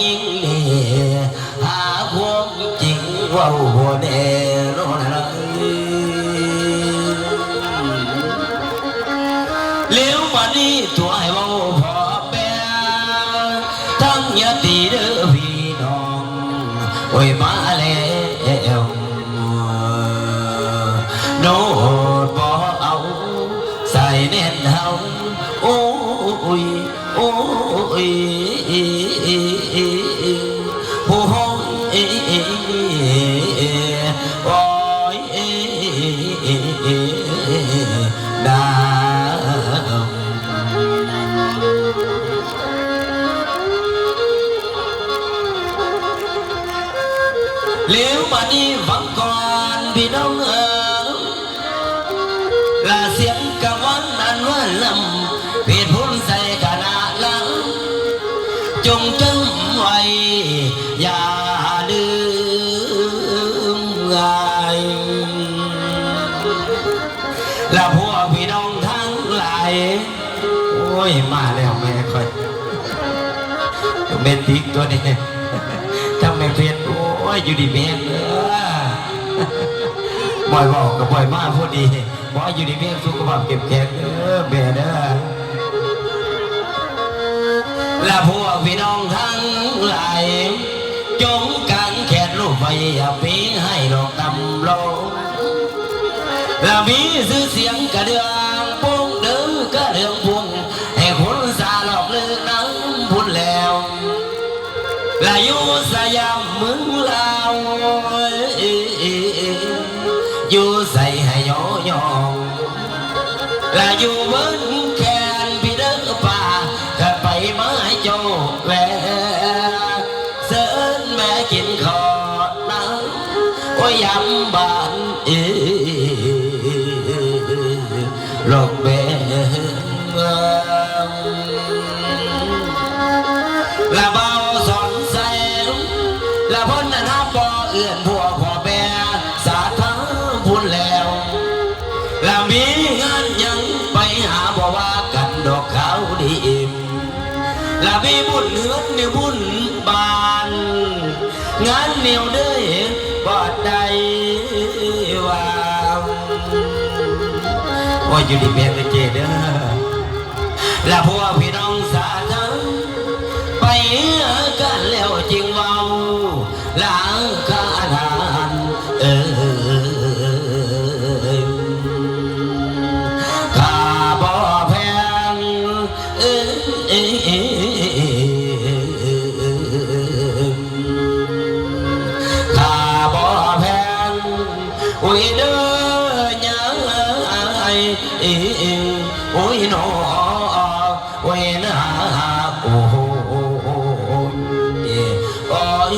ยิ่งนี่หาความจริงว่าบ่แน่นอนเลี้ยววันนี้ตัวให้ว่าพอแปรทั้งญาติเด้อพี่น้องโอ้ยมาแล้วโน้ตบ่เอาใส่แน่นเฮาโอ้ยโอ้ยโอ้ยโอ้ยดาเลี้ยวมานี่ฟังก่อนพี่น้องละเสียงกะวันอันว่าลำเพศพุ่นใส่กะนาลังจงจำไว้อย่าลืมไงละพวกพี่น้องทั้งหลายโอ้ยมาแล้วแม่ค่อยเมนติกตัวนี้ทำไมเพชรโอ้ยอยู่ดีแม่เด้อบ่อยบอกกับบ่อยมากพูดดีบ่อยู่ดีแม่สุขภาพเก็บแข็งเด้อแม่เด้อและพวกพี่น้องทั้งหลายจงกันแขนลูกไปอย่าปีให้หลอกตำโลและมีชื่อเสียงกระเดืองปุ้งเดือกระเดืองพุ่งให้คนสาหลอกเลือน้ำพุ่นแล้วและอยู่สยามเมืองลาวอยู่ใส่ให้ย่อยองและอยู่บนแขนพี่เด้อป่าถ้าไปไม้โจแหวเสิร์นแม่กินขอน้ำโอ้ยยำบานหลอกแม่ละเบาสอนแสงละพ้นน้ำบ่อเอื่อนพวกพ่อแม่สาธาพูนแล้วละมีงานยังไปหาบ่ว่ากันดอกขาวดีอิ่มละมีบุญเนื้อในบุญบานงานเหนียวเด้อบอดใดว่าโอ้ยอยู่ดีแม่ไปเจเด้อละพวกพี่น้องสาธาไปกันแล้วจริงเว้าหลังคาทานข้าบ่แพงข้าบ่แพงโอ้ยเด้อยังโอ้ยหนอโอ้ยนะโอ้โหโอ้ย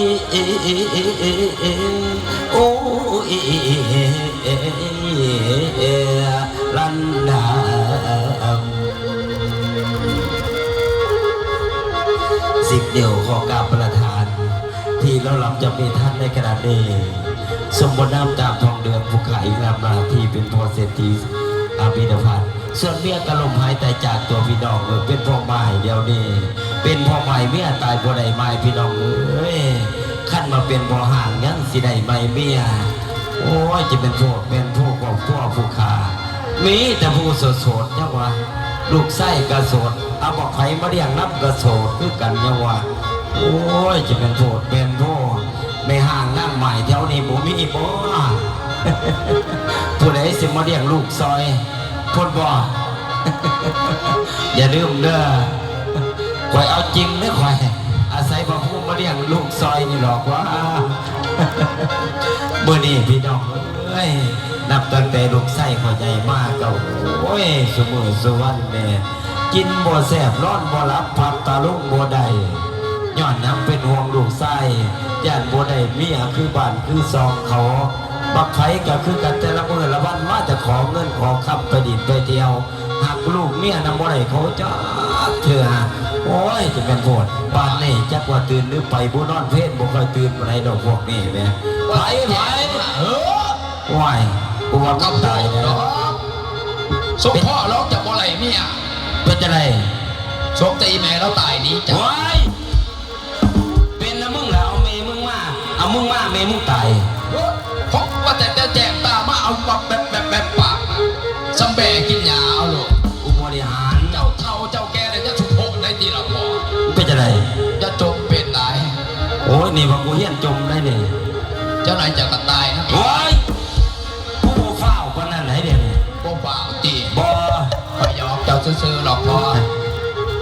ลันดาสิบเดียวขอกราบประทานที่เราหลับจะมีท่านในขณะนี้สมบูรณ์น้ำตามทองเดือนภูเขาอีกลำนาที่เป็นพอเศรษฐีอาภิธภัณฑ์ส่วนเมียกระลมหายตายจากตัวพี่น้องเป็นพ่อไม้เดียวนี้เป็นพ่อไม้เมียตายบ่ได้ไม้พี่น้องเอ้ยขั้นมาเป็นพ่อห่างยังสิได้ไม้เมียโอ้ยจะเป็นพวกครอบครัวผู้ขามีแต่ผู้โสดๆยังวะลูกไส้กระโสดเอาบอกไผ่มาเรียงนับกระโสดคือกันยังวะโอ้ยจะเป็นพวกไม่ห่างนั่งใหม่แถวนี้ผมมีบ่ผู้ใดสิมาเรียงลูกซอยพูดบ่อย่าลืมเด้อคอยเอาจริงเด้อคอยอาศัยพระผู้มาเรียงลูกซอยนี่หรอกว่าเมื่อนี้พี่น้องเอ้ยนับตั้งแต่ลูกไส้ขอใหญ่มากเก่าโอ้ยสมุสวรรค์แม่กินบ่แสบร้อนบ่รับพับตาลุงบ่ได้ย้อนน้ำเป็นห่วงลูกไส้ย่านบ่ได้เมียคือบ้านคือซองเขาบักไข่ก็คือกันแต่ละมื้อละวันมาจะขอเงินขอคำไปดินไปเที่ยวหักลูกเมียนำบ่ได้เขาจ้าเถื่อโอ้ยจะเป็นโพดบ้านนี่จักว่าตื่นหรือไปบุนอนเพศบ่ค่อยตื่นอะไรดอกพวกนี้แม่ไปว้ายกูว่าก็ตายแล้วสมพ่อร้องจากบ่ไหลเมียเป็นจะไรสมตีแม่เราตายนี้จ้ะ เมมึงตาย ผมว่าแต่แจกตามาเอาแบบปากซัมเบกินยาเอาลูก กูบริหาร เจ้าเท่าเจ้าแก่เลยจะสุโขได้ทีละพอ เป็นจะไร จะจมเป็นได้ โอ้ยนี่ว่ากูเฮี้ยนจมได้เนี่ย เจ้านายจะกระตายนะ โอ้ยผู้เฝ้าคนนั้นไหนเดี๋ยวนี้ โป้เปล่าตี บ่ ไปยอกเจ้าซื่อๆหรอกพอ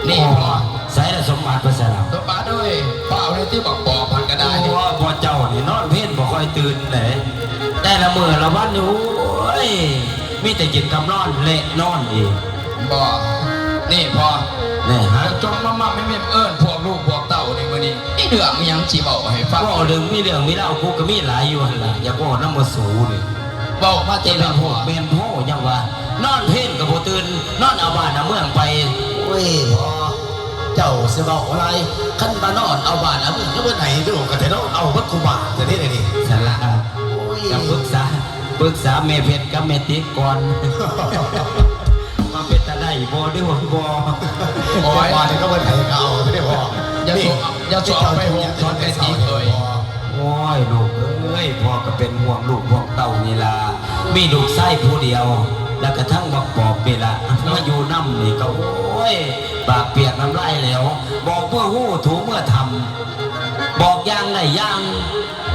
นี่พอ ใส่ละสมบัติภาษาเรา ตัวป้าด้วยเปล่าเลยที่บอกปอพันก็ได้ ว่าพอเจ้านี่นอนเพ่นบ่ค่อยตื่นเลยแต่ละมื้อละวันนี่โอ้ยมีแต่กินกับนอนเละนอนอีก บอกนี่พอ เนี่ยฮะ จงมาไม่เอิ้นพวกลูกพวกเต่าในวันนี้นี่เดือดยังจีบอกให้ฟัง ก็เรื่องมีเรื่องมีเล่ากูก็มีหลายอยู่หั่นล่ะอย่าบอกน้ำมาสูนี่ บอกมาเจ็ เจ้า บ เป็น หั พว ว กเป็นโพยังว่านอนเพ่นกับบ่ตื่นนอนเอาบ้านเอาเมืองไป เว้ยพอเจ้าสิบอกอะไรขั้นมานอนเอาบ้านเอาเมืองก็เมื่อไหนดูกันแต่นอนเอาวัดกุบาจะได้เลยนี่ สาระจะปรึกษาแม่เพชรกับแม่ติ๊กก่อน มาเป็นตาได้บ่ด้วยบ่ โอ้ย บ้านนี่ก็เมื่อไหนก็เอาไม่ได้พอ อย่าสวมไปห่วงตอนเป็นตีเลย โอ้ยลูกเอ้ยพ่อก็เป็นห่วงลูกห่วงเต้านี่ล่ะมีลูกไส้ผู้เดียว แล้วกระทั่งบักปอบนี่ล่ะมาอยู่น้ำนี่ก็โอ้ยปากเปียกน้ำลายแล้วบอกเมื่อหู้ถูเมื่อทำบอกอย่างไรอย่าง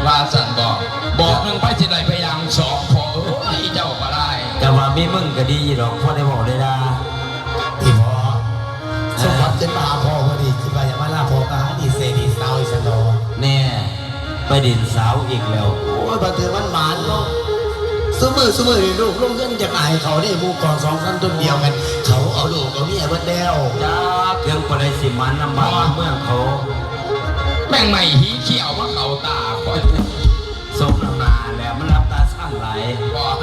ว่าสันบอกหนึ่งไปที่ไหนพยางสองพอไอ้เจ้าก็ได้ แต่ว่ามีมึงก็ดีหรอกพ่อได้บอกได้ละ ที่พอสมบัติเจนมาหาพ่อพอดีคิดว่าอย่ามาล่าพ่อก็หาดีเซดีสาวอีสันโด แน่ไปดินสาวอีกแล้ว โอ้ยบันเทิงมันหมานเนาะสมือนี่ลูกลงเงินจากอายเขาได้หมู่กองสองสั้นต้นเดียวกันเขาเอาลูกเอาเมียเบิดแล้ว จ้าเครื่องปริสิมันน้ำบานเมืองเขา แม่งไม่หีเขียวว่าเขาตาคอย สมน้ำหนาแหล้วมันรับตาช่างไหล บอก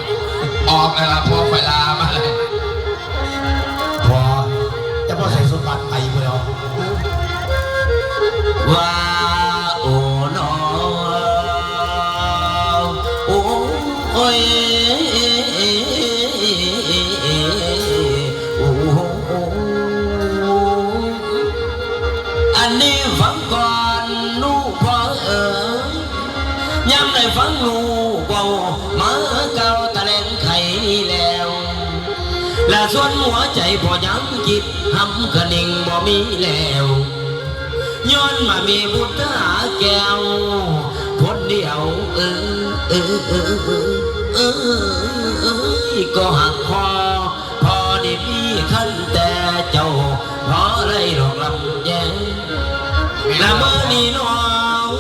ออกเลยล่ะพอไฟลามาเลย พอจะพอใส่สมบัติไปเพื่อ ว่าโอ้นอโอ้โอ้ยโอ้อันนี้ฟังก่อนลูกพ่อเอ๋ยย้ำได้ฟังลูกเบามาเก่าตะแลงไข่แล้ว และส่วนหัวใจพอยังคิดทำกระนิ่งบ่มีแล้วย้อนมามีบุตรหาแก้วคนเดียวก็หักพอได้มีขั้นแต่เจ้าพอเลยดอกลำแยงและเมื่อนี้น้อง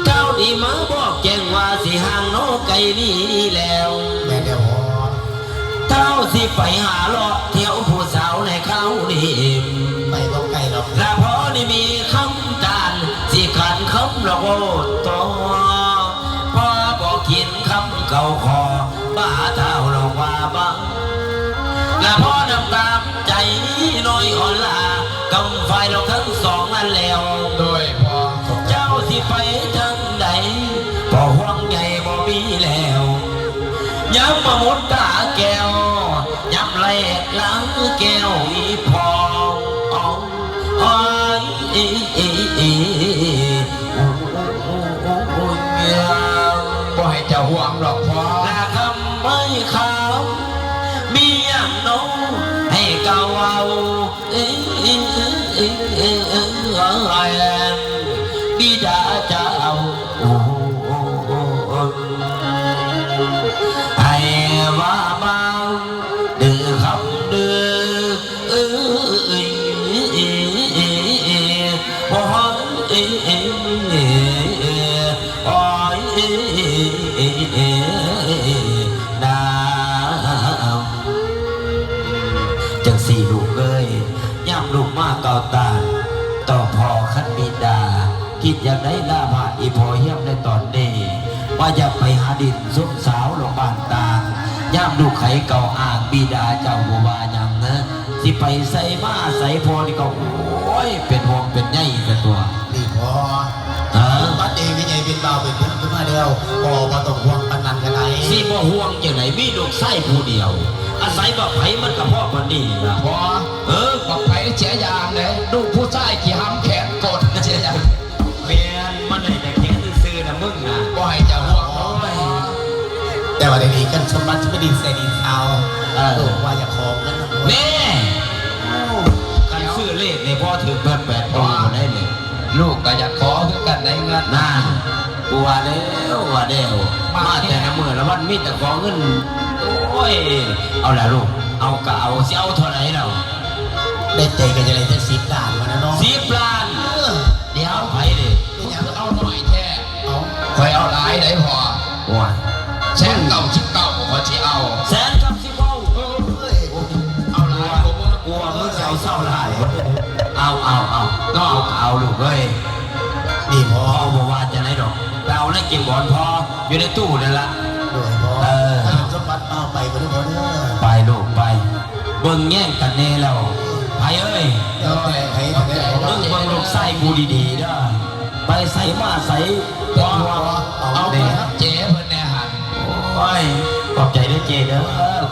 เก้าดีมาบอกแจ้งว่าสิห่างน้องไก่นี้แล้ว แม่เดียวพอ เท่าสิไปหาเลาะเที่ยวผู้สาวในเขานี่ ไปบ่ไกลหรอก และพอนี่มีคำการสิขันคำละโอต่อพอบอกกินคำเก่าคอบ้าเท่าเราว่าบ้างและพอน้ำตามใจน้อยอ่อนลากำไฟเราทั้งสองนั่นแล้ว โดยพอ เจ้าสิไปทางใดพอห่วงใหญ่บ่มีแล้วย้ำมาหมดตาแก้วย้ำไหลหลังแก้วอีพองอ๋องอ๋อยบ่ให้เจ้าห่วงหรอกพอ และคำไม่คำมีอย่างน้องให้เก่าเอาบิดาเจ้าให้ว่าบางดื้อคำดื้อพอดาวจังสี่ลูกเอ้ยย่ำลูกมากเก่าตาต่อพ่อขันบิดาคิดอยากได้ลาบาอีพอเฮี้ยมในตอนนี้ว่าอยากไปหาดินซุ่มสาวโรงพยาบาลตาย่ำลูกไข่เก่าอ่างบิดาเจ้าบัวายังนะสิไปใส่มาใส่พอนี่ก็โอ้ยเป็นห่วงเป็นใยแต่ตัว นี่พอ ฮะ บัดเองวิญญาณเป็นเบาเป็นเพื่อนขึ้นมาเดียวพอมาต้องห่วงปันนันกันไหน สิบ่ห่วงจังไหนมีลูกไส้ผู้เดียว อาศัยบ่ไผมันกับพ่อมันนี่ล่ะ พอบอกไปเสียยางเลยดูผู้ชายขี่ห้ำแขนกดเสียยาง แม่นมันได้แต่แค่ซื่อๆนะมึงนะ บ่ให้ สมบัติจะไม่ดินใส่ดินเอาลูกว่าจะขอเงิน นี่การซื้อเลขในพ่อถือ8ตัวได้เลย ลูกก็อยากขอคือกันได้เงิน นั่นกูว่าแล้วมาแต่ละมือละวันมีแต่ขอเงินโอ้ยเอาละลูกเอากะเอาสิเอาเท่าไหร่เรา ได้ใจกันจะเลยจะ10 ล้านมานะน้อง 10 ล้านเดี๋ยวไปดิ มึงคือเอาหน่อยแท้คอยเอาหลายได้พอ ว้า แสนเก่าชิบเก่าพอที่เอา แสนกับ10เอา เอาหลายผม กลัวมึงจะเอาเศร้าหลายเอาก็เอาลูกเอ้ย นี่พอ พ่อบอกว่าจะไหนดอกไปเอาในเก็บบอลพออยู่ในตู้นั่นละ ด้วยพอถ้าสมบัติเอาไปก็ได้พอเด้อ ไปลูกไปเบิ่งแย่งกันแน่แล้วไปเอ้ย แล้วแต่ใครได้พอ มึงเบิ่งลูกไส้กูดีๆเด้อไปใส่มาใส่ พ เป็น อ หัว เอา เอา ไป เด้ ครับเจ๊เพิ่นแน่หัน โอ้ยขอบใจด้วยเจเด้อ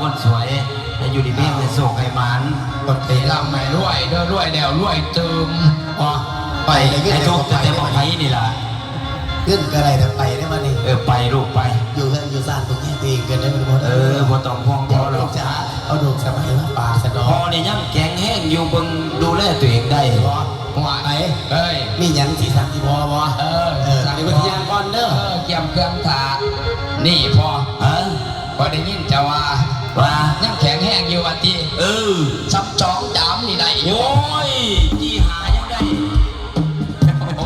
คนสวยแต่อยู่ดีเพียงในโศกไขมัน คนไป ลำไม่รวยเด้อรวยแนวรวยตึม พอไปเลย ไอ้ทุกแต่บอกไผนี่ล่ะ ขึ้นก็อะไรแต่ไปได้มานี่ ไปลูกไป อยู่เพื่อนอยู่ซ่านตรงนี้ตีกันได้ไหมพอ บ่ต้องห่วง เดี๋ พ่ ย อ ว หร ลู อก กจะเอาลูกสมัยมาปากสะดอ พ่อนี่ยังแข็งแห้งอยู่เบิ่งดูแลตัวเองได้ พอ หัว ไป เอ้ย มีหยังที่สั่งที่พอบ่ เออ เดี๋ยวไปที่ยางก่อนเด้อ เกี่ยมเครื่องถานี่พอ ฮะ พอได้ยินจะว่า ว่า ยังแข็งแห้งอยู่วันที่ เออ ซับจองจามนี่ได้อยู่ โอ้ยที่หายังได้ โอ้โห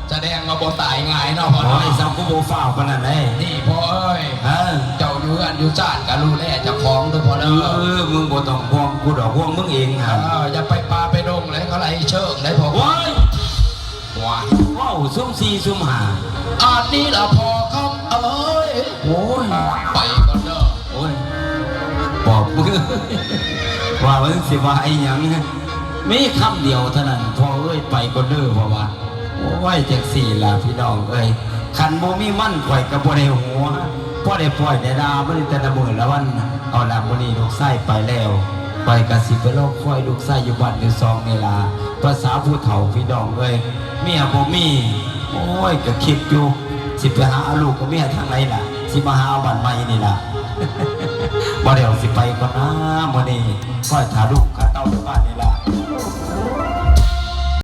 แสดงมาบ่ตายง่ายเนาะพ่อ โอ้ เนาะ ยสังกูโบฝ่าวขนาดไหน นี่พ่อเอ้ย ฮะ เจ้าอยู่อันอยู่จ้านก็รู้แน่เจะคล้าของด้วยพ่อ เอ เด้อ อมึงบ่ต้องห่วงกูดอกห่วงมึงเองฮะ อย่าไปปลาไปดงเลยเขาไล่เชิงเลยพ่อ โอ้ย ว้า ว้าวซุ่มสี่ซุ่มหา อันนี้ละพอคำเอ้ย โอ้ย ไปก่อนเด้อ โอ้ยบอกมึงว่ามึงสิว่าไอ้หยังมีคำเดียวเท่านั้นพอเอ้ยไปก็เด้อเพราะว่าโอ้ยจังสี่ล่ะพี่น้องเอ้ยคันบ่มีมั่นข่อยก็บ่ได้หัวพ่อได้ปล่อยได้ดาบ่ได้แต่ละมื้อละวันเอาล่ะมื้อนี้ลูกไส้ไปแล้วไปกะสิไปโลกค่อยลูกไส้อยู่บ้านอยู่ซองนี่ล่ะภาษาผู้เฒ่าพี่น้องเอ้ยเมียบ่มีโอ้ยก็คิดอยู่สิไปหาเอาลูกกับเมียทางไหนล่ะสิมาหาเอาบ้านใหม่นี่ล่ะ บ่เดี๋ยวสิไปก่อนนะมื้อนี้ค่อยถาลูกขาเต้าอยู่บ้านนี่ล่ะ